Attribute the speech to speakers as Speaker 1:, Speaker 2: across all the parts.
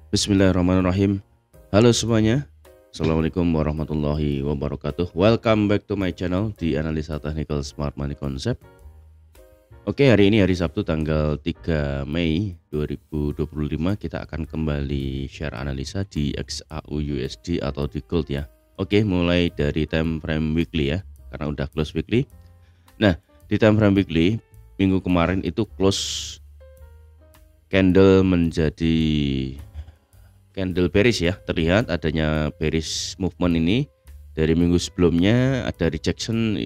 Speaker 1: Bismillahirrahmanirrahim. Halo semuanya. Assalamualaikum warahmatullahi wabarakatuh. Welcome back to my channel di Analisa Technical Smart Money Concept. Oke, hari ini hari Sabtu tanggal 3 Mei 2025 kita akan kembali share analisa di XAU USD atau di gold ya. Oke, mulai dari time frame weekly ya, karena udah close weekly. Nah, di time frame weekly minggu kemarin itu close candle menjadi candle bearish ya, terlihat adanya bearish movement ini. Dari minggu sebelumnya ada rejection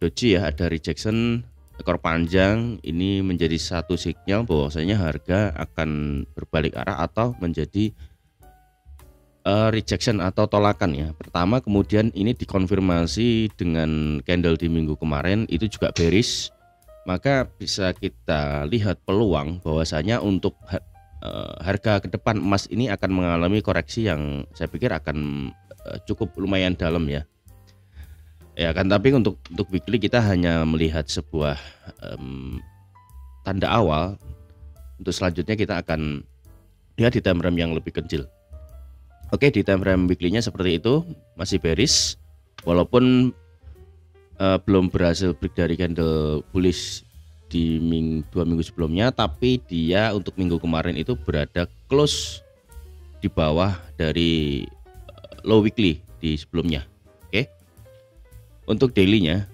Speaker 1: doji ya, ada rejection ekor panjang. Ini menjadi satu sinyal bahwasanya harga akan berbalik arah atau menjadi rejection atau tolakan ya. Pertama, kemudian ini dikonfirmasi dengan candle di minggu kemarin itu juga bearish, maka bisa kita lihat peluang bahwasanya untuk harga ke depan emas ini akan mengalami koreksi yang saya pikir akan cukup lumayan dalam ya. Ya kan, tapi untuk weekly kita hanya melihat sebuah tanda awal. Untuk selanjutnya kita akan lihat di time frame yang lebih kecil. Oke, di time frame weekly-nya seperti itu, masih bearish walaupun belum berhasil break dari candle bullish di 2 minggu sebelumnya, tapi dia untuk minggu kemarin itu berada close di bawah dari low weekly di sebelumnya. Oke. Untuk daily-nya,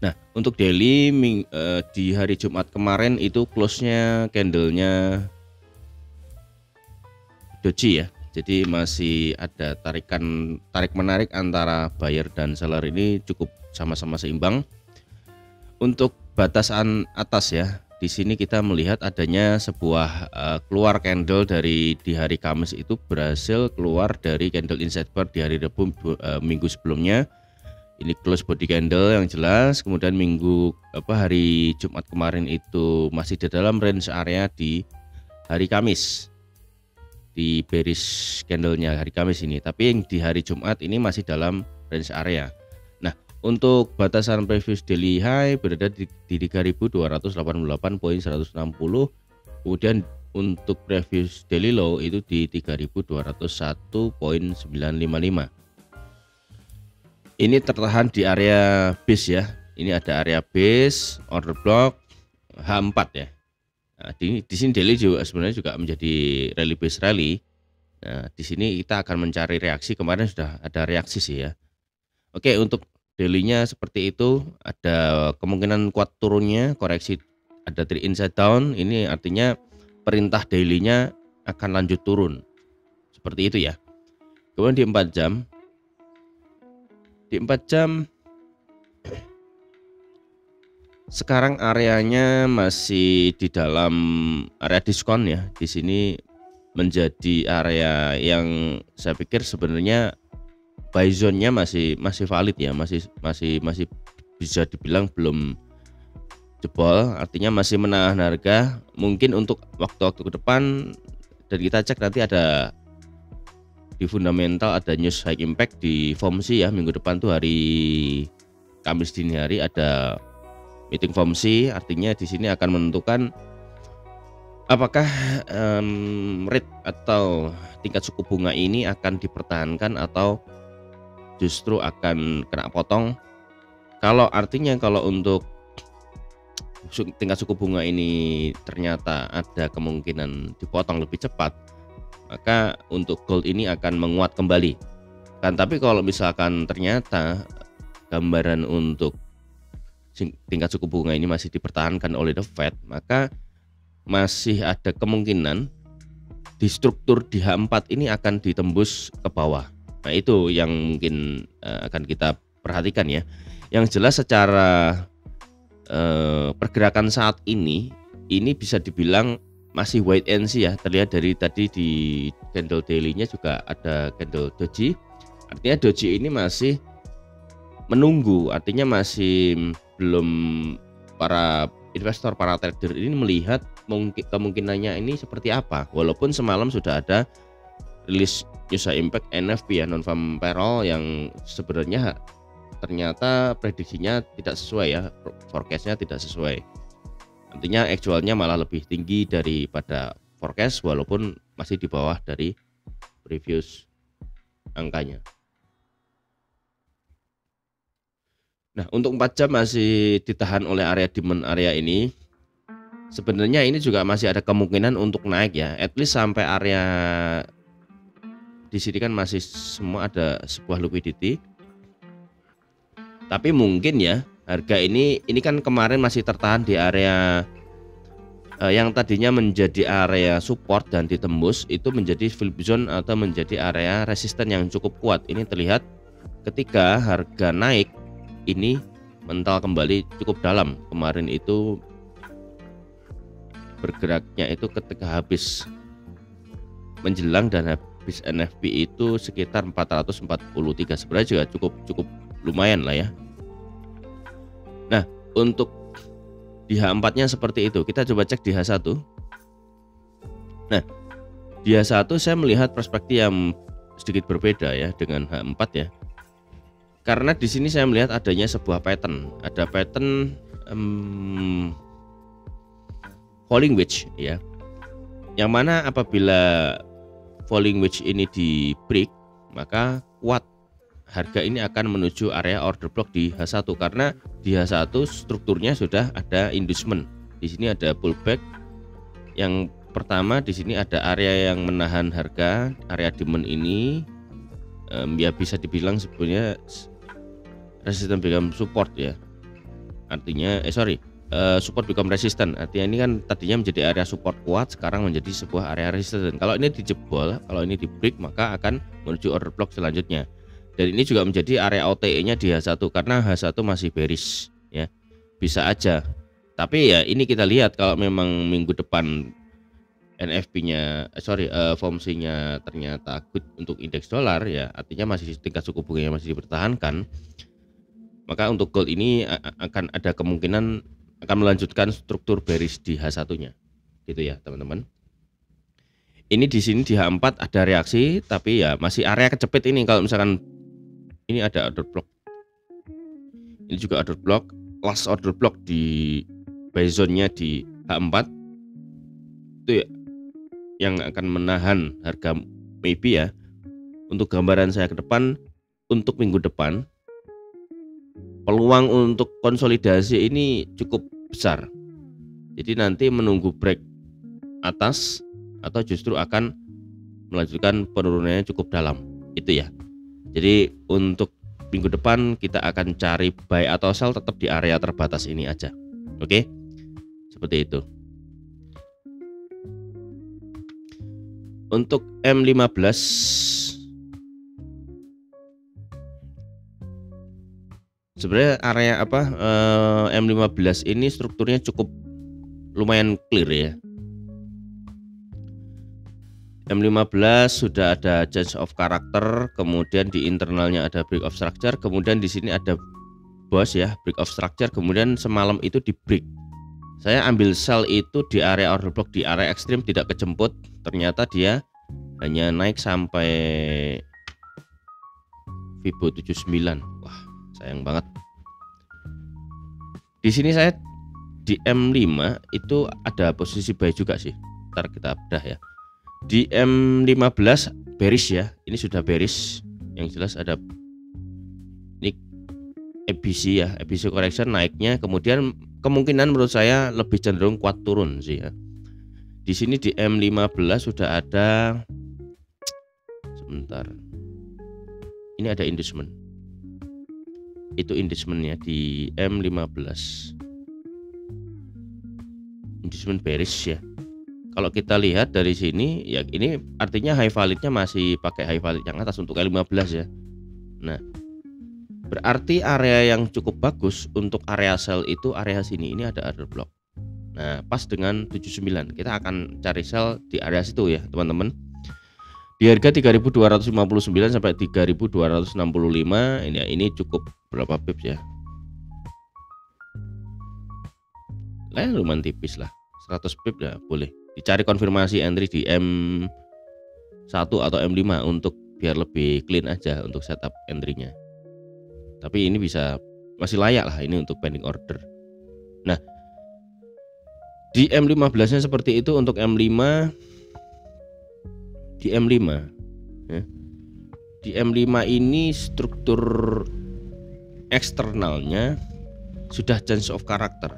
Speaker 1: nah untuk daily di hari Jumat kemarin itu close-nya candlenya doji ya, jadi masih ada tarik menarik antara buyer dan seller, ini cukup sama-sama seimbang. Untuk batasan atas ya, di sini kita melihat adanya sebuah keluar candle dari di hari Kamis itu berhasil keluar dari candle inside bar di hari Rabu minggu sebelumnya. Ini close body candle yang jelas. Kemudian hari Jumat kemarin itu masih di dalam range area di hari Kamis, di bearish candlenya hari Kamis ini, tapi yang di hari Jumat ini masih dalam range area. Untuk batasan previous daily high berada di 3288.160. Kemudian untuk previous daily low itu di 3201.955. Ini tertahan di area base ya. Ini ada area base, order block H4 ya. Nah, di sini daily juga sebenarnya juga menjadi rally base rally. Nah, di sini kita akan mencari reaksi. Kemarin sudah ada reaksi sih ya. Oke, untuk daily-nya seperti itu, ada kemungkinan kuat turunnya, koreksi ada 3 inside down, ini artinya perintah daily-nya akan lanjut turun. Seperti itu ya. Kemudian di 4 jam. Di 4 jam sekarang areanya masih di dalam area diskon ya. Di sini menjadi area yang saya pikir sebenarnya buy zone-nya masih valid ya, masih bisa dibilang belum jebol, artinya masih menahan harga mungkin untuk waktu-waktu ke depan. Dan kita cek nanti ada di fundamental, ada news high impact di FOMC ya, minggu depan tuh hari Kamis dini hari ada meeting FOMC, artinya di sini akan menentukan apakah rate atau tingkat suku bunga ini akan dipertahankan atau justru akan kena potong. Kalau untuk tingkat suku bunga ini ternyata ada kemungkinan dipotong lebih cepat, maka untuk gold ini akan menguat kembali kan. Tapi kalau misalkan ternyata gambaran untuk tingkat suku bunga ini masih dipertahankan oleh the Fed, maka masih ada kemungkinan di struktur di H4 ini akan ditembus ke bawah. Nah, itu yang mungkin akan kita perhatikan ya. Yang jelas secara pergerakan saat ini bisa dibilang masih wait and see ya. Terlihat dari tadi di candle daily-nya juga ada candle doji. Artinya doji ini masih menunggu, artinya masih belum, para investor, para trader ini melihat kemungkinannya ini seperti apa. Walaupun semalam sudah ada rilis news high impact NFP ya, non farm payroll, yang sebenarnya ternyata prediksinya tidak sesuai ya, forecastnya tidak sesuai. Artinya actualnya malah lebih tinggi daripada forecast walaupun masih di bawah dari previous angkanya. Nah, untuk 4 jam masih ditahan oleh area demand area ini. Sebenarnya ini juga masih ada kemungkinan untuk naik ya, at least sampai area di sini kan masih semua ada sebuah liquidity. Tapi mungkin ya harga ini kan kemarin masih tertahan di area yang tadinya menjadi area support dan ditembus itu menjadi flip zone atau menjadi area resisten yang cukup kuat. Ini terlihat ketika harga naik ini mental kembali cukup dalam. Kemarin itu bergeraknya itu ketika habis menjelang dan habis NFP itu sekitar 443, sebenarnya juga cukup lumayan lah ya. Nah, untuk di H4 nya seperti itu. Kita coba cek di H1. Nah, di H1 saya melihat perspektif yang sedikit berbeda ya dengan H4 ya. Karena di sini saya melihat adanya sebuah pattern, ada pattern falling wedge ya. Yang mana apabila falling wedge ini di break, maka kuat harga ini akan menuju area order block di H1 karena di H1 strukturnya sudah ada inducement. Di sini ada pullback. Yang pertama di sini ada area yang menahan harga, area demand ini ya bisa dibilang sebenarnya resistance become support ya. Artinya support become resistant. Artinya ini kan tadinya menjadi area support kuat, sekarang menjadi sebuah area resistance. Kalau ini dijebol, kalau ini di break, maka akan menuju order block selanjutnya. Dan ini juga menjadi area OTE-nya di H1 karena H1 masih bearish ya. Bisa aja. Tapi ya ini kita lihat kalau memang minggu depan NFP-nya FOMC-nya ternyata good untuk indeks dolar ya, artinya masih tingkat suku bunganya masih dipertahankan. Maka untuk gold ini akan ada kemungkinan akan melanjutkan struktur bearish di H1-nya. Gitu ya, teman-teman. Ini di sini di H4 ada reaksi tapi ya masih area kecepit ini. Kalau misalkan ini ada order block. Ini juga order block, last order block di buy zone-nya di H4. Itu ya yang akan menahan harga maybe ya. Untuk gambaran saya ke depan, untuk minggu depan peluang untuk konsolidasi ini cukup besar. Jadi nanti menunggu break atas atau justru akan melanjutkan penurunannya cukup dalam. Itu ya. Jadi untuk minggu depan kita akan cari buy atau sell tetap di area terbatas ini aja. Oke. Seperti itu. Untuk M15 sebenarnya area M15 ini strukturnya cukup lumayan clear ya. M15 sudah ada change of character, kemudian di internalnya ada break of structure, kemudian di sini ada boss ya, break of structure, kemudian semalam itu di break. Saya ambil sell itu di area order block, di area ekstrim tidak kejemput, ternyata dia hanya naik sampai Fibo 79. Wah, sayang banget. Di sini saya di M5 itu ada posisi buy juga sih. Ntar kita bedah ya. Di M15 bearish ya. Ini sudah bearish. Yang jelas ada ini ABC ya, ABC correction naiknya, kemudian kemungkinan menurut saya lebih cenderung kuat turun sih ya. Di sini di M15 sudah ada, sebentar. Ini ada inducement. Itu inducementnya di M15. Inducement bearish ya. Kalau kita lihat dari sini ya, ini artinya high validnya masih pakai high valid yang atas untuk L15 ya. Nah, berarti area yang cukup bagus untuk area sell itu area sini. Ini ada order block. Nah, pas dengan 79. Kita akan cari sell di area situ ya, teman-teman. Di harga 3.259 sampai 3.265 ini cukup berapa pips ya? Lumayan tipis lah. 100 pip ya boleh. Dicari konfirmasi entry di M1 atau M5 untuk biar lebih clean aja untuk setup entry-nya. Tapi ini bisa masih layak lah ini untuk pending order. Nah, di M15-nya seperti itu. Untuk M5 di M5 ya. Di M5 ini struktur eksternalnya sudah change of character.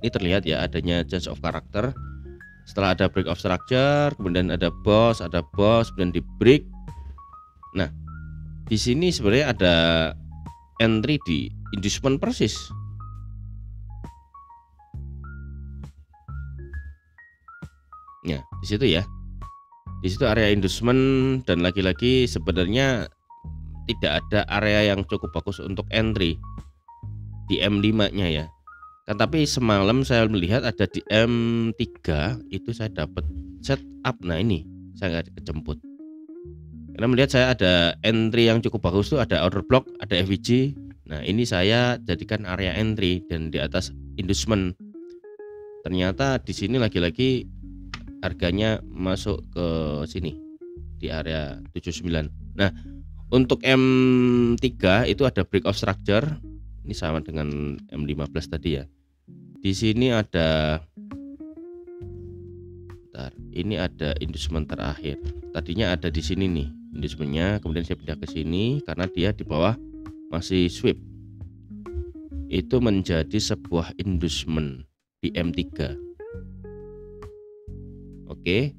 Speaker 1: Ini terlihat ya adanya change of character. Setelah ada break of structure, kemudian ada boss, kemudian di break. Nah, di sini sebenarnya ada entry di inducement persis. Ya, di situ ya. Di situ area inducement, dan lagi-lagi sebenarnya tidak ada area yang cukup bagus untuk entry di M5-nya ya. Kan tapi semalam saya melihat ada di M3 itu saya dapat setup. Nah, ini saya nggak kejemput. Karena melihat saya ada entry yang cukup bagus tuh, ada order block, ada FVG. Nah, ini saya jadikan area entry dan di atas inducement. Ternyata di sini lagi-lagi harganya masuk ke sini di area 79. Nah, untuk M3 itu ada break of structure. Ini sama dengan M15 tadi ya. Di sini ada ini ada inducement terakhir. Tadinya ada di sini nih inducementnya, kemudian saya pindah ke sini karena dia di bawah masih sweep. Itu menjadi sebuah inducement di M3. Oke,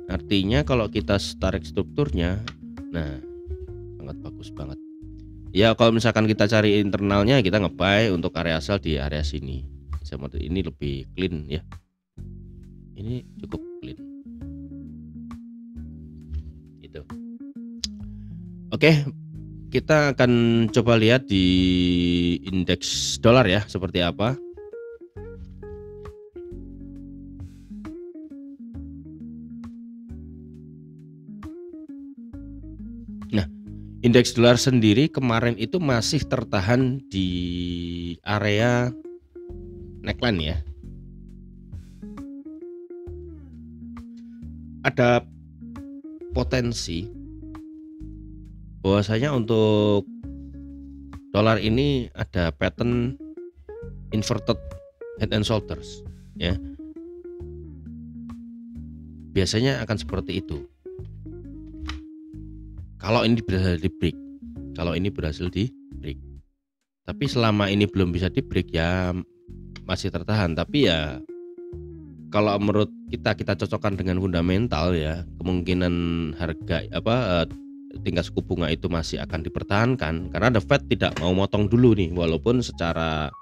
Speaker 1: artinya kalau kita tarik strukturnya, nah sangat bagus banget. Ya kalau misalkan kita cari internalnya, kita nge-buy untuk area sell di area sini. Ini lebih clean ya. Ini cukup clean. Gitu. Oke, kita akan coba lihat di indeks dolar ya seperti apa. Indeks dolar sendiri kemarin itu masih tertahan di area neckline ya. Ada potensi bahwasanya untuk dolar ini ada pattern inverted head and shoulders ya. Biasanya akan seperti itu. Kalau ini berhasil di break, tapi selama ini belum bisa di break ya masih tertahan. Tapi ya kalau menurut kita cocokkan dengan fundamental ya, kemungkinan harga tingkat suku bunga itu masih akan dipertahankan karena The Fed tidak mau motong dulu nih, walaupun secara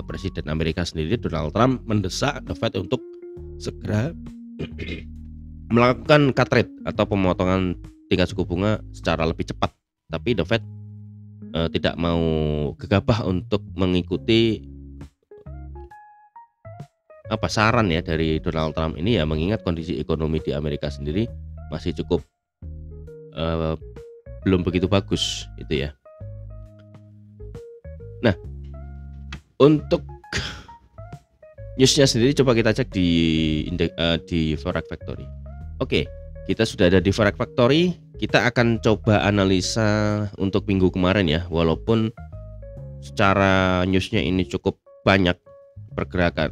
Speaker 1: Presiden Amerika sendiri Donald Trump mendesak The Fed untuk segera melakukan cut rate atau pemotongan tingkat suku bunga secara lebih cepat, tapi The Fed tidak mau gegabah untuk mengikuti saran ya dari Donald Trump ini ya, mengingat kondisi ekonomi di Amerika sendiri masih cukup belum begitu bagus itu ya. Nah, untuk newsnya sendiri coba kita cek di Forex Factory. Oke. Kita sudah ada di Forex Factory. Kita akan coba analisa untuk minggu kemarin ya. Walaupun secara newsnya ini cukup banyak pergerakan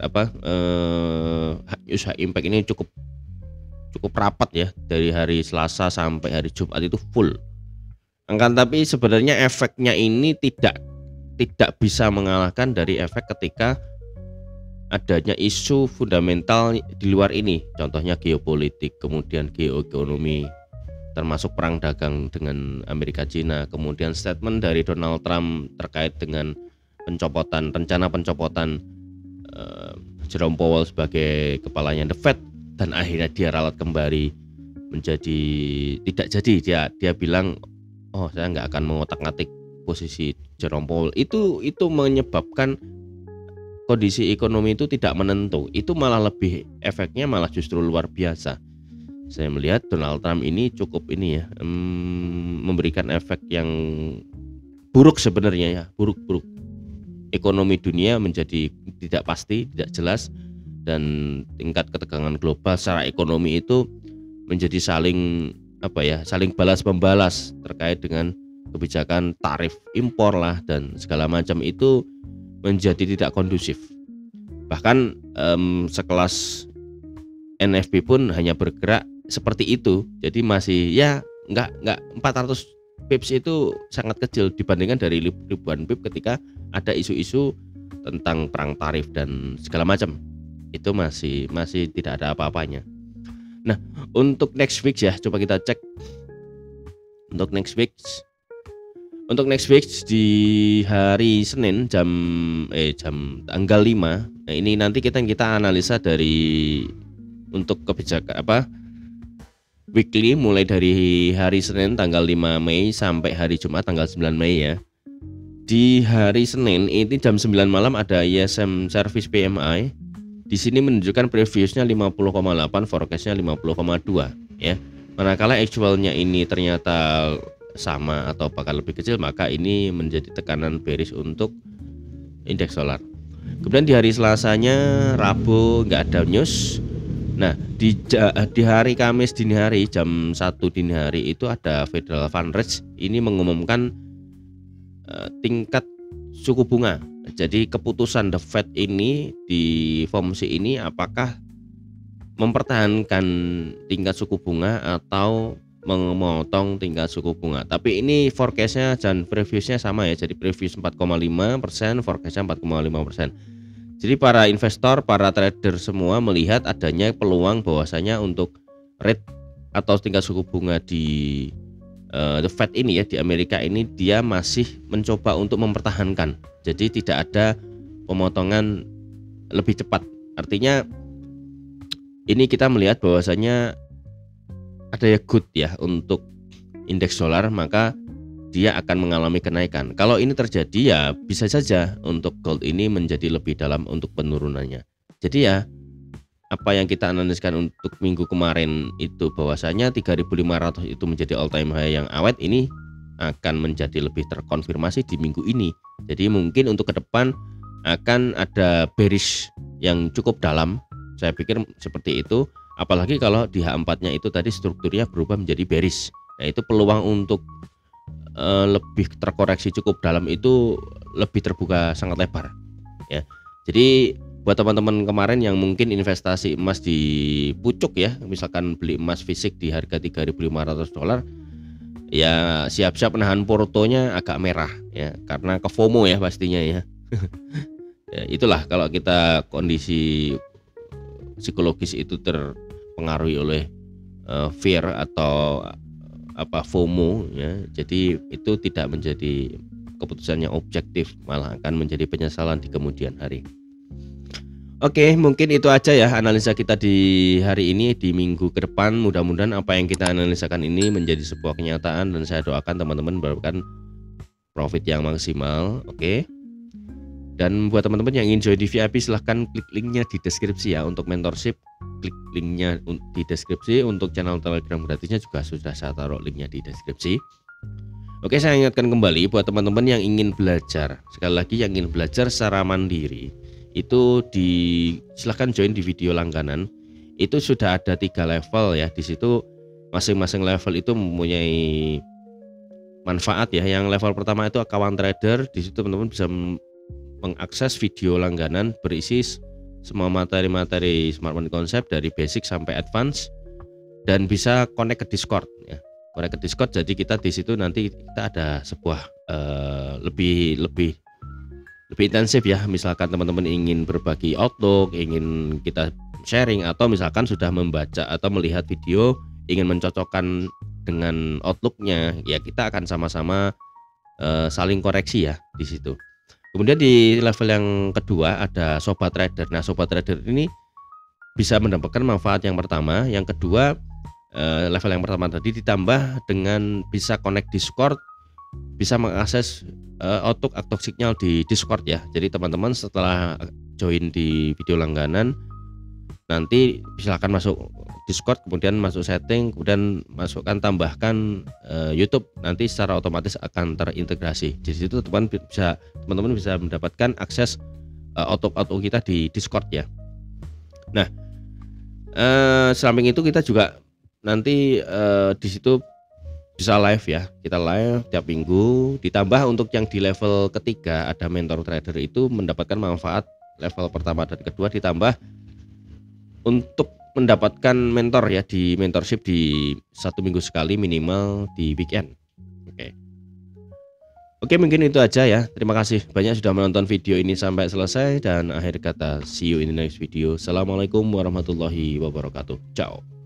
Speaker 1: news high impact ini cukup rapat ya, dari hari Selasa sampai hari Jumat itu full. Tapi sebenarnya efeknya ini tidak bisa mengalahkan dari efek ketika adanya isu fundamental di luar ini, contohnya geopolitik, kemudian geoekonomi, termasuk perang dagang dengan Amerika Cina, kemudian statement dari Donald Trump terkait dengan rencana pencopotan Jerome Powell sebagai kepalanya The Fed, dan akhirnya dia ralat kembali menjadi tidak jadi. Dia bilang, oh saya nggak akan mengotak-ngatik posisi Jerome Powell. Itu menyebabkan kondisi ekonomi itu tidak menentu. Itu malah lebih efeknya malah justru luar biasa. Saya melihat Donald Trump ini cukup memberikan efek yang buruk sebenarnya ya, buruk. Ekonomi dunia menjadi tidak pasti, tidak jelas, dan tingkat ketegangan global secara ekonomi itu menjadi saling balas membalas terkait dengan kebijakan tarif impor lah dan segala macam, itu menjadi tidak kondusif. Bahkan sekelas NFP pun hanya bergerak seperti itu. Jadi masih ya nggak 400 pips itu sangat kecil dibandingkan dari ribuan pip ketika ada isu-isu tentang perang tarif dan segala macam. Itu masih tidak ada apa-apanya. Nah, untuk next week ya, coba kita cek untuk next week. Untuk next week di hari Senin jam tanggal 5. Nah, ini nanti kita analisa dari untuk kebijakan weekly mulai dari hari Senin tanggal 5 Mei sampai hari Jumat tanggal 9 Mei ya. Di hari Senin ini jam 9 malam ada ISM Service PMI. Di sini menunjukkan previousnya 50,8, forecastnya 50,2 ya. Manakala actualnya ini ternyata sama atau bahkan lebih kecil, maka ini menjadi tekanan bearish untuk indeks dolar. Kemudian di hari Selasanya, Rabu nggak ada news. Nah, di hari Kamis dini hari jam 1 dini hari itu ada Federal Fund Rate. Ini mengumumkan tingkat suku bunga. Jadi keputusan The Fed ini di FOMC ini apakah mempertahankan tingkat suku bunga atau memotong tingkat suku bunga. Tapi ini forecastnya dan previousnya sama ya. Jadi previous 4,5%, forecastnya 4,5%. Jadi para investor, para trader semua melihat adanya peluang bahwasanya untuk rate atau tingkat suku bunga di The Fed ini ya, di Amerika ini dia masih mencoba untuk mempertahankan. Jadi tidak ada pemotongan lebih cepat. Artinya ini kita melihat bahwasanya ada ya good ya untuk indeks dolar, maka dia akan mengalami kenaikan. Kalau ini terjadi ya bisa saja untuk gold ini menjadi lebih dalam untuk penurunannya. Jadi ya apa yang kita analiskan untuk minggu kemarin itu bahwasanya 3.500 itu menjadi all time high yang awet, ini akan menjadi lebih terkonfirmasi di minggu ini. Jadi mungkin untuk ke depan akan ada bearish yang cukup dalam. Saya pikir seperti itu. Apalagi kalau di H4-nya itu tadi strukturnya berubah menjadi bearish. Nah, itu peluang untuk lebih terkoreksi cukup dalam itu lebih terbuka sangat lebar ya. Jadi buat teman-teman kemarin yang mungkin investasi emas di pucuk ya, misalkan beli emas fisik di harga $3.500 ya, siap-siap menahan portonya agak merah ya, karena ke FOMO ya pastinya ya. Ya itulah kalau kita kondisi psikologis itu terpengaruhi oleh fear atau FOMO ya. Jadi itu tidak menjadi keputusan yang objektif, malah akan menjadi penyesalan di kemudian hari. Oke, mungkin itu aja ya analisa kita di hari ini, di minggu ke depan. Mudah-mudahan apa yang kita analisakan ini menjadi sebuah kenyataan, dan saya doakan teman-teman mendapatkan profit yang maksimal. Oke. Dan buat teman-teman yang ingin join di VIP, silahkan klik linknya di deskripsi ya. Untuk mentorship, klik linknya di deskripsi. Untuk channel Telegram gratisnya juga sudah saya taruh linknya di deskripsi. Oke, saya ingatkan kembali buat teman-teman yang ingin belajar, sekali lagi yang ingin belajar secara mandiri, itu silahkan join di video langganan. Itu sudah ada 3 level ya. Di situ masing-masing level itu mempunyai manfaat ya. Yang level pertama itu kawan trader. Di situ teman-teman bisa mengakses video langganan berisi semua materi-materi smart money concept dari basic sampai advance, dan bisa connect ke Discord ya. Connect ke Discord, jadi kita di situ nanti kita ada sebuah lebih intensif ya. Misalkan teman-teman ingin berbagi outlook, ingin kita sharing, atau misalkan sudah membaca atau melihat video ingin mencocokkan dengan outlooknya ya, kita akan sama-sama saling koreksi ya di situ. Kemudian di level yang kedua ada sobat trader. Nah, sobat trader ini bisa mendapatkan manfaat yang pertama. Yang kedua, level yang pertama tadi ditambah dengan bisa connect Discord, bisa mengakses outlook atau signal di Discord ya. Jadi teman-teman setelah join di video langganan, nanti silakan masuk Discord, kemudian masuk setting, kemudian masukkan tambahkan YouTube, nanti secara otomatis akan terintegrasi. Di situ teman-teman bisa mendapatkan akses outlook kita di Discord ya. Nah, samping itu kita juga nanti di situ bisa live ya. Kita live tiap minggu. Ditambah untuk yang di level ketiga ada mentor trader, itu mendapatkan manfaat level pertama dan kedua, ditambah untuk mendapatkan mentor ya, di mentorship di 1 minggu sekali minimal di weekend. Oke. Oke, mungkin itu aja ya. Terima kasih banyak sudah menonton video ini sampai selesai, dan akhir kata see you in the next video. Assalamualaikum warahmatullahi wabarakatuh. Ciao.